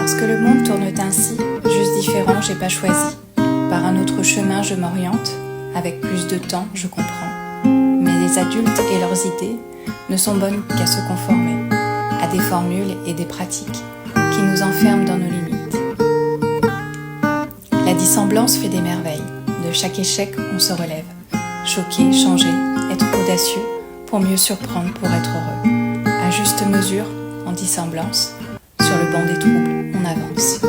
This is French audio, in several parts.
Parce que le monde tourne ainsi, juste différent, j'ai pas choisi. Par un autre chemin, je m'oriente, avec plus de temps, je comprends. Mais les adultes et leurs idées ne sont bonnes qu'à se conformer à des formules et des pratiques qui nous enferment dans nos limites. La dissemblance fait des merveilles. De chaque échec, on se relève. Choquer, changer, être audacieux pour mieux surprendre, pour être heureux. À juste mesure, en dissemblance, sur le banc des troubles, on avance.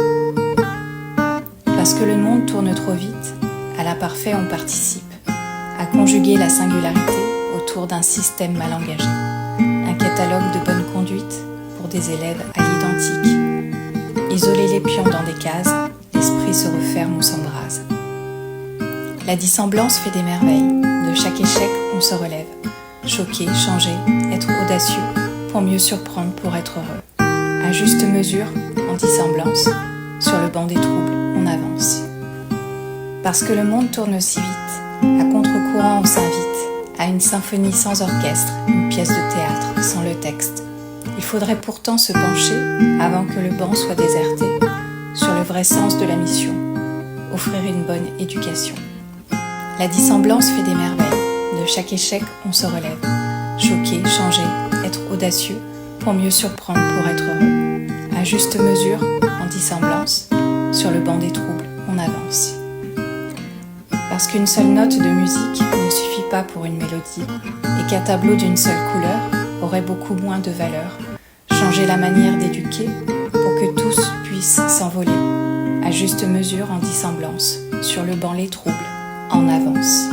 Parce que le monde tourne trop vite, à l'imparfait on participe, à conjuguer la singularité autour d'un système mal engagé. Un catalogue de bonne conduite pour des élèves à l'identique. Isoler les pions dans des cases, l'esprit se referme ou s'embrase. La dissemblance fait des merveilles. De chaque échec, on se relève. Choquer, changer, être audacieux pour mieux surprendre, pour être heureux. À juste mesure, en dissemblance, sur le banc des troubles, on avance. Parce que le monde tourne si vite, à contre-courant on s'invite à une symphonie sans orchestre, une pièce de théâtre sans le texte. Il faudrait pourtant se pencher, avant que le banc soit déserté, sur le vrai sens de la mission, offrir une bonne éducation. La dissemblance fait des merveilles. De chaque échec, on se relève. Choquer, changer, être audacieux pour mieux surprendre, pour être heureux. À juste mesure, en dissemblance, sur le banc des troubles, on avance. Parce qu'une seule note de musique ne suffit pas pour une mélodie et qu'un tableau d'une seule couleur aurait beaucoup moins de valeur. Changer la manière d'éduquer pour que tous puissent s'envoler. À juste mesure, en dissemblance, sur le banc les troubles, en avance.